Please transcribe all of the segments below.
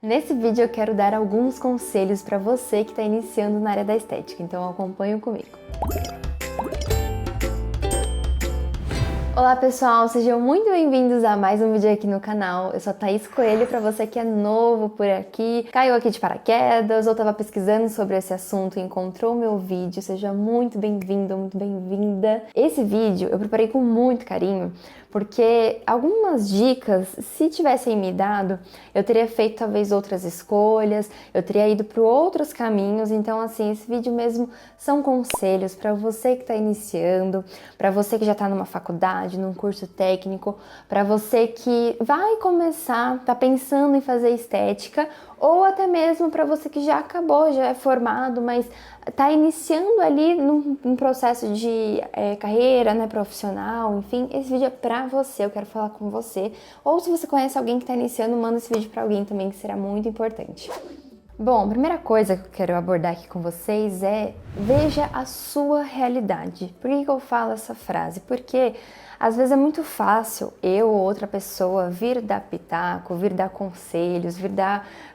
Nesse vídeo eu quero dar alguns conselhos para você que está iniciando na área da estética, então acompanhe comigo. Olá pessoal, sejam muito bem-vindos a mais um vídeo aqui no canal. Eu sou a Thaís Coelho, para você que é novo por aqui, caiu aqui de paraquedas ou estava pesquisando sobre esse assunto e encontrou meu vídeo, seja muito bem-vindo, muito bem-vinda. Esse vídeo eu preparei com muito carinho, porque algumas dicas, se tivessem me dado, eu teria feito talvez outras escolhas, eu teria ido para outros caminhos. Então assim, esse vídeo mesmo são conselhos para você que está iniciando, para você que já está numa faculdade, num curso técnico, para você que vai começar, está pensando em fazer estética, ou até mesmo para você que já acabou, já é formado, mas está iniciando ali num processo de carreira, né, profissional, enfim. Esse vídeo é para você, eu quero falar com você. Ou se você conhece alguém que está iniciando, manda esse vídeo para alguém também, que será muito importante. Bom, a primeira coisa que eu quero abordar aqui com vocês é: veja a sua realidade. Por que eu falo essa frase? Porque às vezes é muito fácil eu ou outra pessoa vir dar pitaco, vir dar conselhos,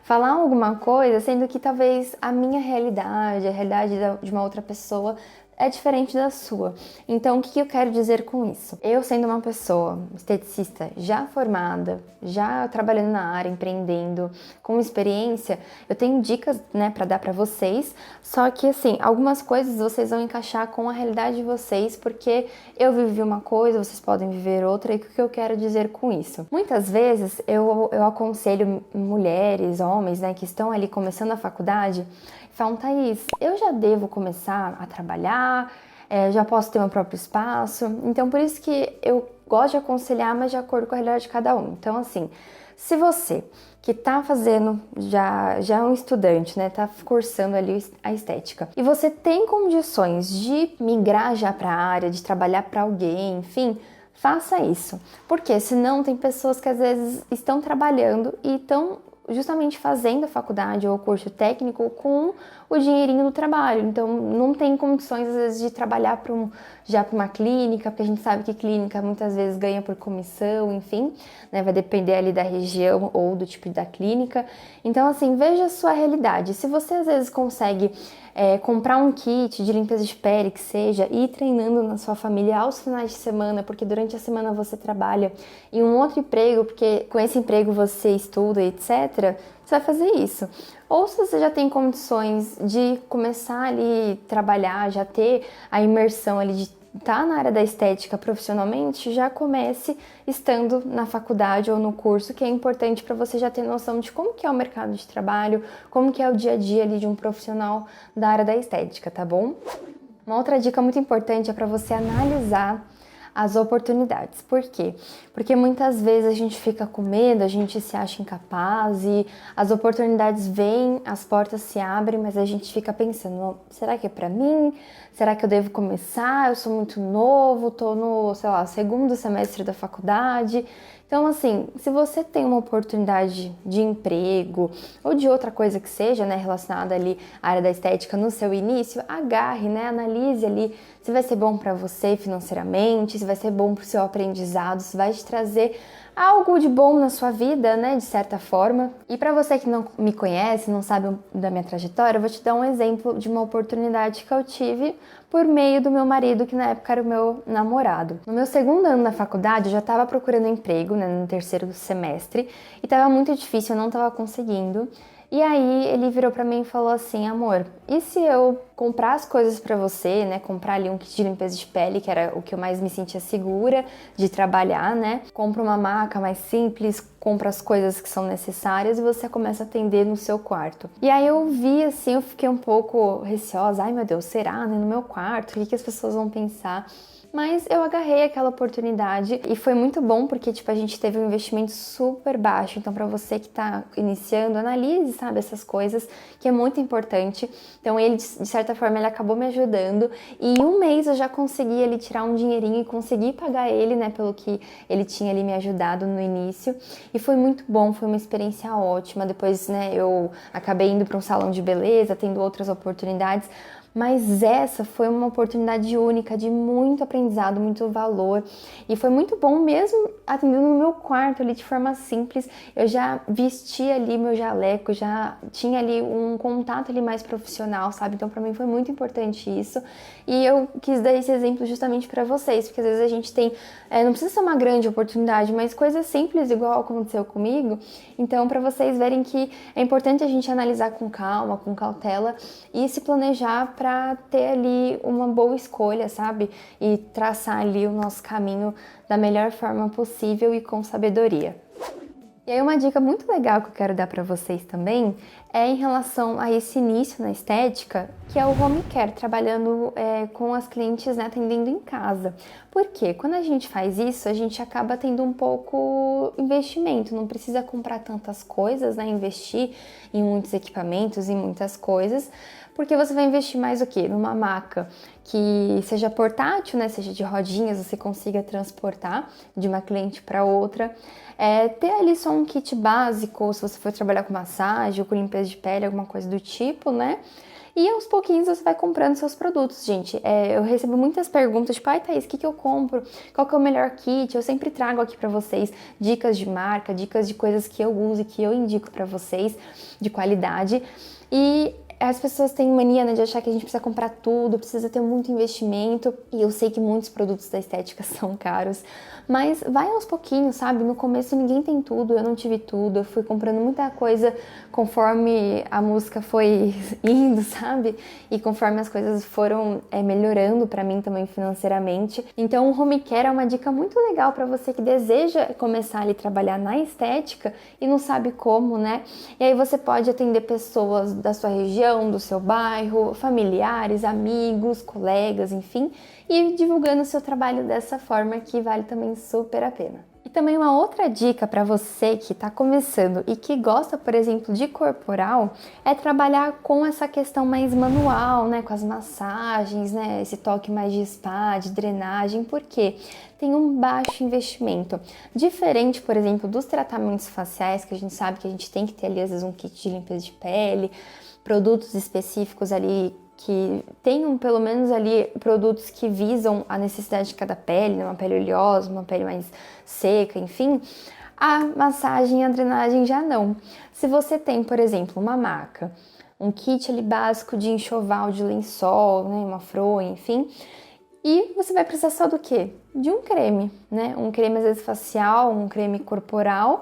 falar alguma coisa, sendo que talvez a minha realidade, a realidade de uma outra pessoa é diferente da sua. Então, o que eu quero dizer com isso? Eu, sendo uma pessoa esteticista já formada, já trabalhando na área, empreendendo, com experiência, eu tenho dicas, né, para dar para vocês. Só que, assim, algumas coisas vocês vão encaixar com a realidade de vocês, porque eu vivi uma coisa, vocês podem viver outra. E o que eu quero dizer com isso? Muitas vezes eu aconselho mulheres, homens, né, que estão ali começando a faculdade, falam: Thaís, eu já devo começar a trabalhar, já posso ter meu próprio espaço. Então, por isso que eu gosto de aconselhar, mas de acordo com a realidade de cada um. Então, assim, se você que tá fazendo, já é um estudante, né, tá cursando ali a estética, e você tem condições de migrar já para a área, de trabalhar para alguém, enfim, faça isso. Porque senão tem pessoas que às vezes estão trabalhando e estão justamente fazendo a faculdade ou o curso técnico com o dinheirinho do trabalho. Então não tem condições às vezes de trabalhar já para uma clínica, porque a gente sabe que clínica muitas vezes ganha por comissão, enfim, né, vai depender ali da região ou do tipo da clínica. Então assim, veja a sua realidade. Se você às vezes consegue comprar um kit de limpeza de pele, que seja, e ir treinando na sua família aos finais de semana, porque durante a semana você trabalha em um outro emprego, porque com esse emprego você estuda, etc., você vai fazer isso. Ou se você já tem condições de começar ali trabalhar, já ter a imersão ali de estar na área da estética profissionalmente, já comece estando na faculdade ou no curso, que é importante para você já ter noção de como que é o mercado de trabalho, como que é o dia a dia ali de um profissional da área da estética, tá bom? Uma outra dica muito importante é para você analisar as oportunidades. Por quê? Porque muitas vezes a gente fica com medo, a gente se acha incapaz e as oportunidades vêm, as portas se abrem, mas a gente fica pensando: será que é pra mim? Será que eu devo começar? Eu sou muito novo, tô no, sei lá, segundo semestre da faculdade. Então, assim, se você tem uma oportunidade de emprego ou de outra coisa que seja, né, relacionada ali à área da estética no seu início, agarre, né, analise ali se vai ser bom para você financeiramente, se vai ser bom para o seu aprendizado, se vai te trazer algo de bom na sua vida, né, de certa forma. E para você que não me conhece, não sabe da minha trajetória, eu vou te dar um exemplo de uma oportunidade que eu tive por meio do meu marido, que na época era o meu namorado. No meu segundo ano da faculdade, eu já estava procurando emprego, né, no terceiro semestre, e estava muito difícil, eu não estava conseguindo. E aí ele virou pra mim e falou assim: amor, e se eu comprar as coisas pra você, né, comprar ali um kit de limpeza de pele, que era o que eu mais me sentia segura de trabalhar, né, compra uma maca mais simples, compra as coisas que são necessárias e você começa a atender no seu quarto. E aí eu vi assim, eu fiquei um pouco receosa: ai meu Deus, será, né, no meu quarto, o que as pessoas vão pensar? Mas eu agarrei aquela oportunidade e foi muito bom, porque tipo, a gente teve um investimento super baixo. Então, para você que tá iniciando, analise, sabe, essas coisas, que é muito importante. Então ele, de certa forma, ele acabou me ajudando, e em um mês eu já consegui ali tirar um dinheirinho e consegui pagar ele, né, pelo que ele tinha ali me ajudado no início. E foi muito bom, foi uma experiência ótima. Depois, né, eu acabei indo para um salão de beleza, tendo outras oportunidades. Mas essa foi uma oportunidade única, de muito aprendizado, muito valor. E foi muito bom mesmo atendendo no meu quarto ali de forma simples. Eu já vestia ali meu jaleco, já tinha ali um contato ali mais profissional, sabe? Então pra mim foi muito importante isso. E eu quis dar esse exemplo justamente pra vocês, porque às vezes a gente tem, não precisa ser uma grande oportunidade, mas coisas simples igual aconteceu comigo. Então pra vocês verem que é importante a gente analisar com calma, com cautela e se planejar para ter ali uma boa escolha, sabe? E traçar ali o nosso caminho da melhor forma possível e com sabedoria. E aí uma dica muito legal que eu quero dar para vocês também é em relação a esse início na estética, que é o home care, trabalhando com as clientes, né, atendendo em casa. Por quê? Quando a gente faz isso, a gente acaba tendo um pouco investimento, não precisa comprar tantas coisas, né, investir em muitos equipamentos, em muitas coisas, porque você vai investir mais o quê? Numa maca que seja portátil, né, seja de rodinhas, você consiga transportar de uma cliente para outra. Ter ali só um kit básico, se você for trabalhar com massagem ou com limpeza de pele, alguma coisa do tipo, né? E aos pouquinhos você vai comprando seus produtos, gente. Eu recebo muitas perguntas, tipo, ai Thaís, o que eu compro? Qual que é o melhor kit? Eu sempre trago aqui pra vocês dicas de marca, dicas de coisas que eu uso e que eu indico pra vocês, de qualidade. E as pessoas têm mania, né, de achar que a gente precisa comprar tudo, precisa ter muito investimento. E eu sei que muitos produtos da estética são caros, mas vai aos pouquinhos, sabe? No começo ninguém tem tudo, eu não tive tudo. Eu fui comprando muita coisa conforme a música foi indo, sabe? E conforme as coisas foram melhorando pra mim também financeiramente. Então o home care é uma dica muito legal pra você que deseja começar ali a trabalhar na estética e não sabe como, né? E aí você pode atender pessoas da sua região, do seu bairro, familiares, amigos, colegas, enfim, e divulgando o seu trabalho dessa forma, que vale também super a pena. E também uma outra dica para você que está começando e que gosta, por exemplo, de corporal, é trabalhar com essa questão mais manual, né, com as massagens, né, esse toque mais de spa, de drenagem, porque tem um baixo investimento. Diferente, por exemplo, dos tratamentos faciais, que a gente sabe que a gente tem que ter ali, às vezes, um kit de limpeza de pele, produtos específicos ali que tenham pelo menos ali produtos que visam a necessidade de cada pele, né? Uma pele oleosa, uma pele mais seca, enfim. A massagem e a drenagem já não. Se você tem, por exemplo, uma maca, um kit ali básico de enxoval, de lençol, né? Uma fronha, enfim, e você vai precisar só do quê? De um creme, né? Um creme às vezes facial, um creme corporal.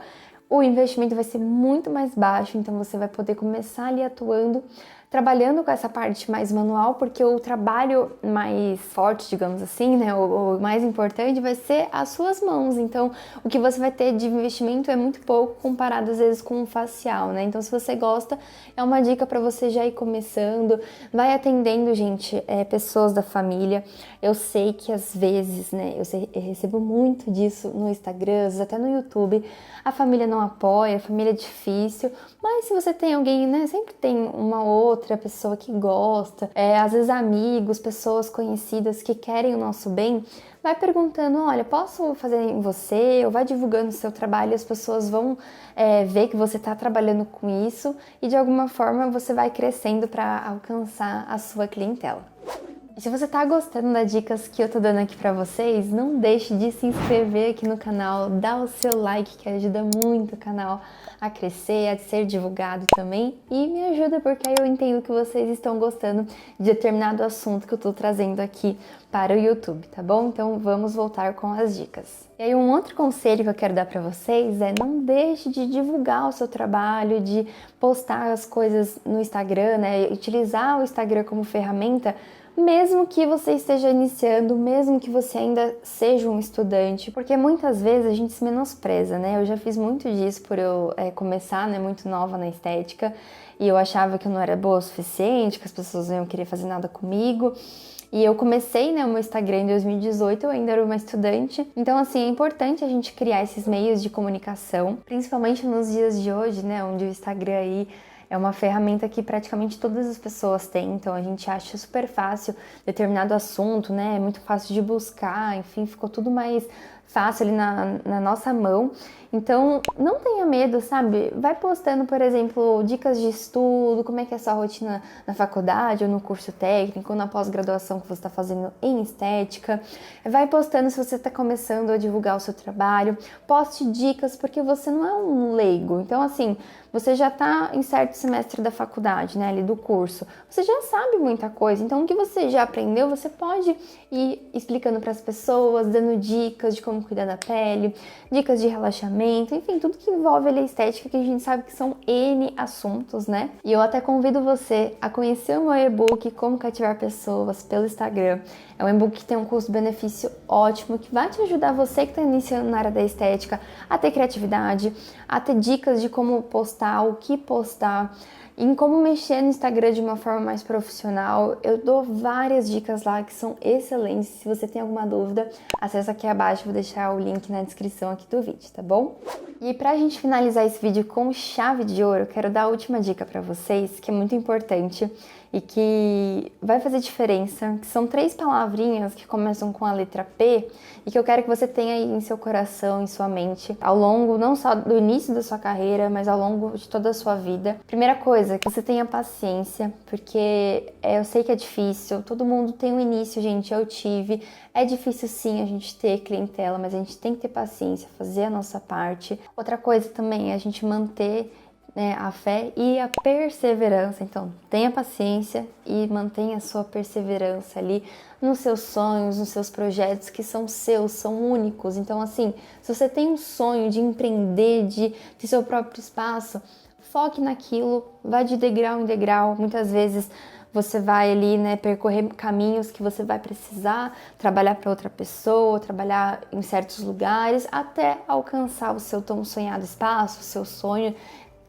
O investimento vai ser muito mais baixo, então você vai poder começar ali atuando, trabalhando com essa parte mais manual, porque o trabalho mais forte, digamos assim, né, o mais importante vai ser as suas mãos. Então, o que você vai ter de investimento é muito pouco comparado às vezes com o facial, né? Então, se você gosta, é uma dica para você já ir começando, vai atendendo, gente, pessoas da família. Eu sei que às vezes, né, eu recebo muito disso no Instagram, às vezes até no YouTube, a família não apoia, a família é difícil, mas se você tem alguém, né, sempre tem uma outra pessoa que gosta, às vezes amigos, pessoas conhecidas que querem o nosso bem, vai perguntando, olha, posso fazer em você? Ou vai divulgando o seu trabalho, as pessoas vão ver que você está trabalhando com isso e de alguma forma você vai crescendo para alcançar a sua clientela. E se você tá gostando das dicas que eu tô dando aqui pra vocês, não deixe de se inscrever aqui no canal, dar o seu like, que ajuda muito o canal a crescer, a ser divulgado também, e me ajuda porque aí eu entendo que vocês estão gostando de determinado assunto que eu tô trazendo aqui para o YouTube, tá bom? Então vamos voltar com as dicas. E aí um outro conselho que eu quero dar pra vocês é não deixe de divulgar o seu trabalho, de postar as coisas no Instagram, né? Utilizar o Instagram como ferramenta, mesmo que você esteja iniciando, mesmo que você ainda seja um estudante, porque muitas vezes a gente se menospreza, né? Eu já fiz muito disso por eu começar, né, muito nova na estética, e eu achava que eu não era boa o suficiente, que as pessoas não iam querer fazer nada comigo. E eu comecei, né, o meu Instagram em 2018, eu ainda era uma estudante. Então, assim, é importante a gente criar esses meios de comunicação, principalmente nos dias de hoje, né, onde o Instagram aí é uma ferramenta que praticamente todas as pessoas têm, então a gente acha super fácil determinado assunto, né? É muito fácil de buscar, enfim, ficou tudo mais fácil ali na nossa mão. Então, não tenha medo, sabe? Vai postando, por exemplo, dicas de estudo, como é que é a sua rotina na faculdade ou no curso técnico, ou na pós-graduação que você está fazendo em estética. Vai postando se você está começando a divulgar o seu trabalho. Poste dicas, porque você não é um leigo. Então, assim, você já está em certo semestre da faculdade, né, ali do curso. Você já sabe muita coisa. Então, o que você já aprendeu, você pode ir explicando para as pessoas, dando dicas de como cuidar da pele, dicas de relaxamento, enfim, tudo que envolve a estética, que a gente sabe que são N assuntos, né? E eu até convido você a conhecer o meu e-book Como Cativar Pessoas pelo Instagram. É um e-book que tem um custo-benefício ótimo, que vai te ajudar, você que está iniciando na área da estética, a ter criatividade, a ter dicas de como postar, o que postar, em como mexer no Instagram de uma forma mais profissional. Eu dou várias dicas lá que são excelentes. Se você tem alguma dúvida, acessa aqui abaixo, vou deixar o link na descrição aqui do vídeo, tá bom? E pra gente finalizar esse vídeo com chave de ouro, eu quero dar a última dica pra vocês, que é muito importante e que vai fazer diferença, que são 3 palavrinhas que começam com a letra P e que eu quero que você tenha aí em seu coração, em sua mente, ao longo não só do início da sua carreira, mas ao longo de toda a sua vida. Primeira coisa, que você tenha paciência, porque eu sei que é difícil, todo mundo tem um início, gente, eu tive. É difícil sim a gente ter clientela, mas a gente tem que ter paciência, fazer a nossa parte. Outra coisa também é a gente manter, né, a fé e a perseverança. Então, tenha paciência e mantenha a sua perseverança ali nos seus sonhos, nos seus projetos que são seus, são únicos. Então, assim, se você tem um sonho de empreender, de ter seu próprio espaço, foque naquilo, vá de degrau em degrau. Muitas vezes você vai ali, né, percorrer caminhos que você vai precisar trabalhar para outra pessoa, trabalhar em certos lugares, até alcançar o seu tão sonhado espaço, o seu sonho,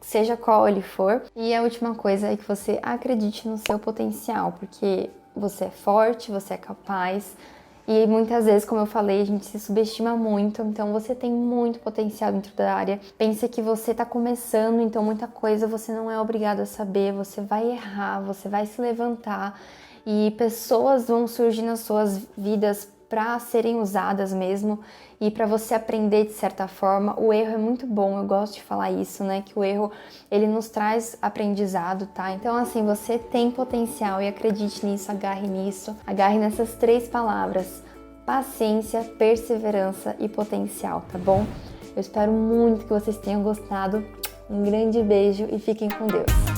seja qual ele for. E a última coisa é que você acredite no seu potencial, porque você é forte, você é capaz. E muitas vezes, como eu falei, a gente se subestima muito, então você tem muito potencial dentro da área. Pense que você está começando, então muita coisa você não é obrigado a saber, você vai errar, você vai se levantar e pessoas vão surgir nas suas vidas para serem usadas mesmo e para você aprender de certa forma. O erro é muito bom, eu gosto de falar isso, né? Que o erro, ele nos traz aprendizado, tá? Então, assim, você tem potencial e acredite nisso, agarre nessas 3 palavras: paciência, perseverança e potencial, tá bom? Eu espero muito que vocês tenham gostado. Um grande beijo e fiquem com Deus!